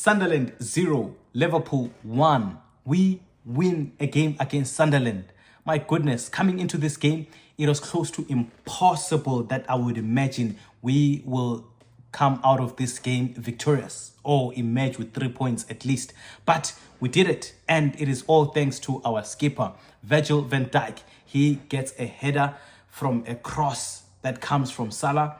Sunderland 0, Liverpool 1. We win a game against Sunderland. My goodness, coming into this game, it was close to impossible that I would imagine we will come out of this game victorious or emerge with 3 points at least. But we did it, and it is all thanks to our skipper, Virgil van Dijk. He gets a header from a cross that comes from Salah.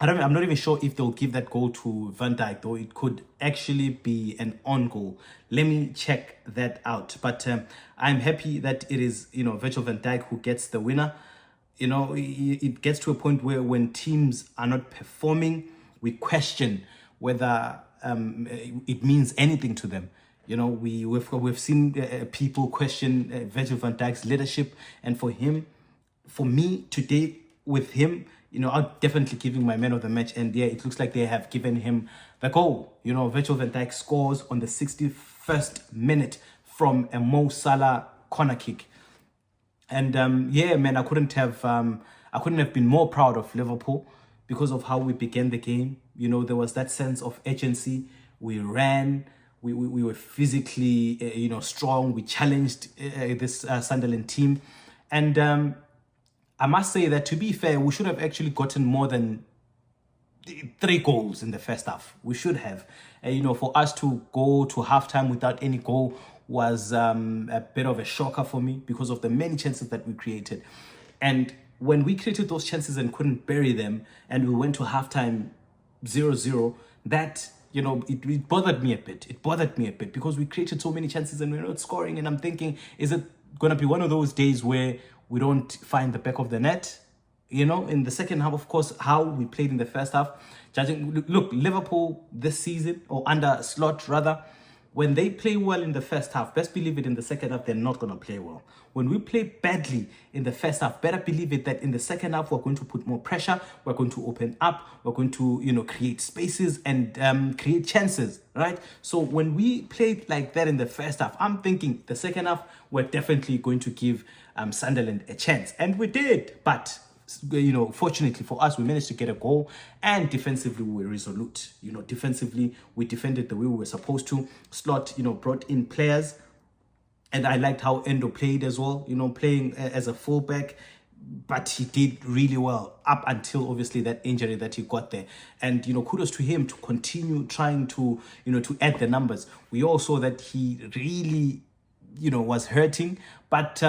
I'm not even sure if they'll give that goal to Van Dijk, though it could actually be an on goal. Let me check that out. But I'm happy that it is, Virgil van Dijk who gets the winner. It gets to a point where when teams are not performing, we question whether it means anything to them. We've seen people question Virgil van Dijk's leadership, and for me today with him, I'll definitely give him my man of the match. And yeah, it looks like they have given him the goal. Virgil van Dijk scores on the 61st minute from a Mo Salah corner kick. And yeah, man, I couldn't have been more proud of Liverpool because of how we began the game. There was that sense of urgency. We ran. We were physically, strong. We challenged this Sunderland team. And I must say that, to be fair, we should have actually gotten more than 3 goals in the first half. We should have. For us to go to halftime without any goal was a bit of a shocker for me because of the many chances that we created. And when we created those chances and couldn't bury them, and we went to halftime 0-0, that, it bothered me a bit. It bothered me a bit because we created so many chances and we're not scoring. And I'm thinking, is it going to be one of those days where we don't find the back of the net? In the second half, of course, how we played in the first half. Look, Liverpool this season, or under Slot rather, when they play well in the first half, best believe it, in the second half, they're not going to play well. When we play badly in the first half, better believe it that in the second half, we're going to put more pressure. We're going to open up. We're going to, create spaces and create chances, right? So when we played like that in the first half, I'm thinking the second half, we're definitely going to give Sunderland a chance. And we did. But fortunately for us, we managed to get a goal, and defensively we were resolute. Defensively we defended the way we were supposed to. Slot, brought in players, and I liked how Endo played as well. Playing as a fullback, but he did really well up until obviously that injury that he got there. And kudos to him to continue trying to to add the numbers. We all saw that he really was hurting, but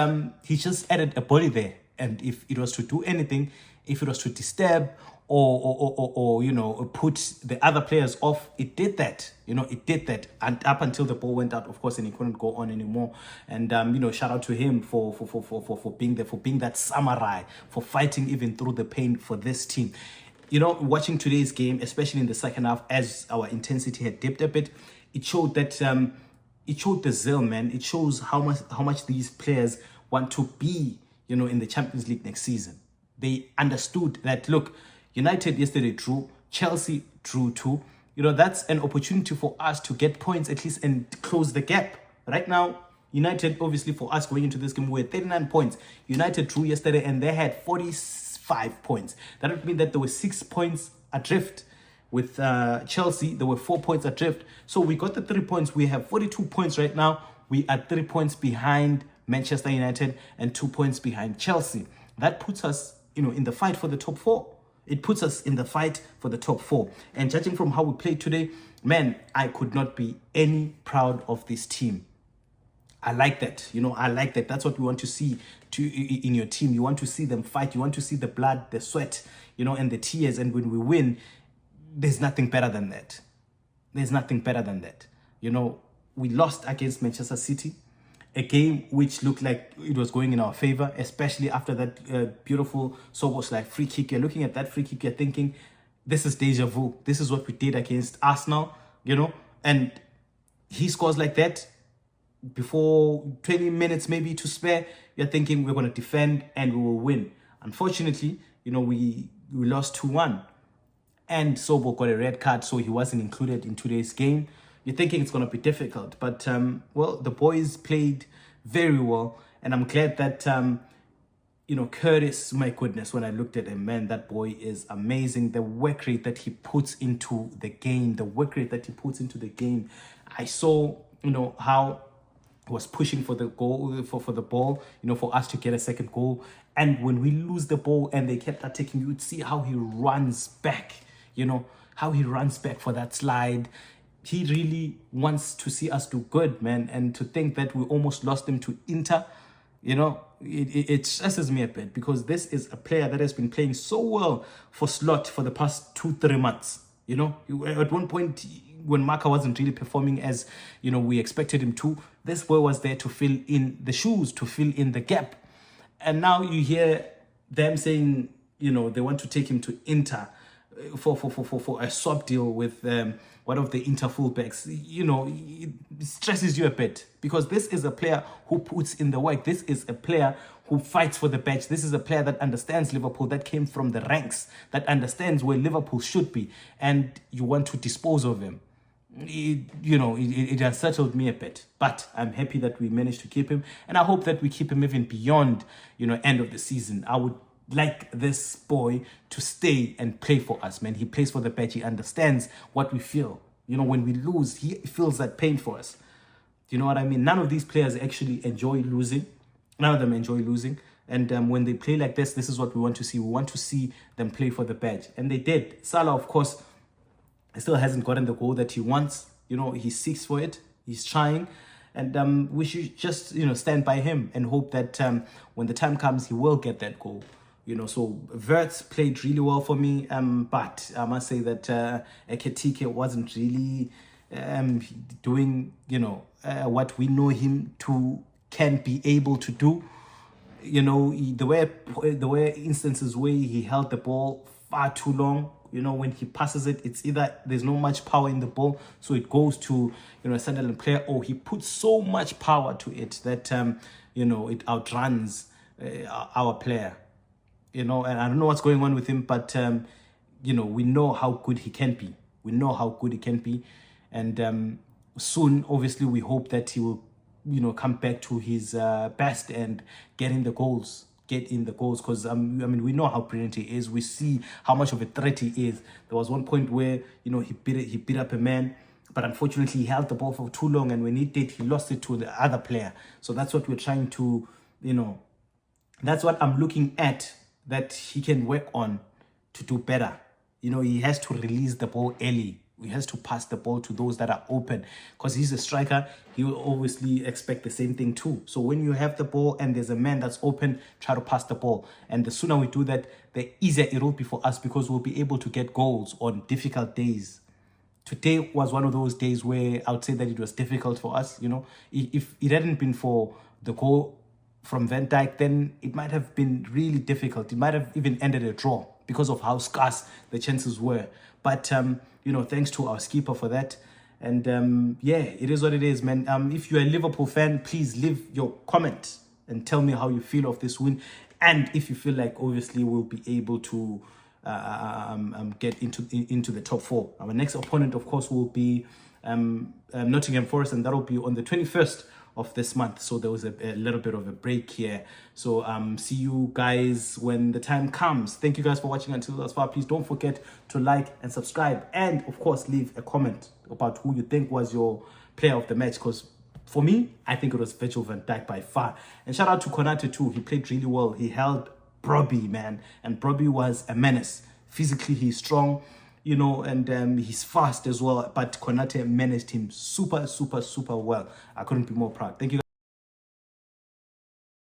he just added a body there. And if it was to do anything, if it was to disturb or put the other players off, it did that. It did that, and up until the ball went out, of course, and he couldn't go on anymore. And shout out to him for being there, for being that samurai, for fighting even through the pain for this team. Watching today's game, especially in the second half, as our intensity had dipped a bit, it showed that it showed the zeal, man. It shows how much these players want to be in the Champions League next season. They understood that, look, United yesterday drew, Chelsea drew too. That's an opportunity for us to get points at least and close the gap. Right now, United, obviously for us going into this game, we're 39 points. United drew yesterday and they had 45 points. That would mean that there were 6 points adrift. With Chelsea, there were 4 points adrift. So we got the 3 points. We have 42 points right now. We are 3 points behind Manchester United and 2 points behind Chelsea. That puts us, in the fight for the top 4. It puts us in the fight for the top 4. And judging from how we played today, man, I could not be any proud of this team. I like that. I like that. That's what we want to see in your team. You want to see them fight. You want to see the blood, the sweat, and the tears. And when we win, there's nothing better than that. There's nothing better than that. We lost against Manchester City, a game which looked like it was going in our favor, especially after that beautiful Szoboszlai free kick. You're looking at that free kick, you're thinking, this is deja vu. This is what we did against Arsenal, and he scores like that before 20 minutes maybe to spare. You're thinking we're going to defend and we will win. Unfortunately, we lost 2-1. And Sobo got a red card, so he wasn't included in today's game. You're thinking it's going to be difficult. But, well, the boys played very well. And I'm glad that Curtis, my goodness, when I looked at him, man, that boy is amazing. The work rate that he puts into the game, I saw, how he was pushing for the goal, for the ball, for us to get a second goal. And when we lose the ball and they kept attacking, you would see how he runs back, for that slide. He really wants to see us do good, man. And to think that we almost lost him to Inter, it stresses me a bit, because this is a player that has been playing so well for Slot for the past 2-3 months. At one point when Maka wasn't really performing as we expected him to, this boy was there to fill in the shoes, to fill in the gap. And now you hear them saying they want to take him to Inter for a swap deal with one of the Inter fullbacks. It stresses you a bit, because this is a player who puts in the work. This is a player who fights for the badge. This is a player that understands Liverpool, that came from the ranks, that understands where Liverpool should be, and you want to dispose of him. It unsettled me a bit, but I'm happy that we managed to keep him, and I hope that we keep him even beyond end of the season. I would like this boy to stay and play for us, man. He plays for the badge. He understands what we feel. When we lose, he feels that pain for us. You know what I mean? None of these players actually enjoy losing. None of them enjoy losing. And when they play like this is what we want to see. We want to see them play for the badge. And they did. Salah, of course, still hasn't gotten the goal that he wants. He seeks for it. He's trying. And we should just, stand by him and hope that when the time comes, he will get that goal. So Wirtz played really well for me, but I must say that Ekitike wasn't really doing, what we know him to can be able to do. The way instances where he held the ball far too long. When he passes it, it's either there's not much power in the ball, so it goes to a Sunderland player, or he puts so much power to it that it outruns our player. And I don't know what's going on with him, but we know how good he can be. And soon, obviously, we hope that he will come back to his best and get in the goals, because we know how brilliant he is. We see how much of a threat he is. There was one point where he beat up a man, but unfortunately he held the ball for too long, and when he did, he lost it to the other player. So that's what we're trying to that's what I'm looking at, that he can work on to do better. He has to release the ball early. He has to pass the ball to those that are open, because he's a striker. He will obviously expect the same thing too. So when you have the ball and there's a man that's open, try to pass the ball. And the sooner we do that, the easier it will be for us, because we'll be able to get goals on difficult days. Today was one of those days where I would say that it was difficult for us. If it hadn't been for the goal from Van Dijk, then it might have been really difficult. It might have even ended a draw because of how scarce the chances were. But thanks to our skipper for that. And it is what it is, man. If you're a Liverpool fan, please leave your comment and tell me how you feel of this win, and if you feel like obviously we'll be able to get into the top 4. Our next opponent, of course, will be Nottingham Forest, and that'll be on the 21st of this month. So there was a little bit of a break here. So see you guys when the time comes. Thank you guys for watching until thus far. Please don't forget to like and subscribe, and of course leave a comment about who you think was your player of the match, because for me, I think it was Virgil van Dijk by far. And shout out to Konate too. He played really well. He held Brobbey, man, and Brobbey was a menace. Physically, he's strong, and he's fast as well. But Konate managed him super well. I couldn't be more proud. Thank you guys.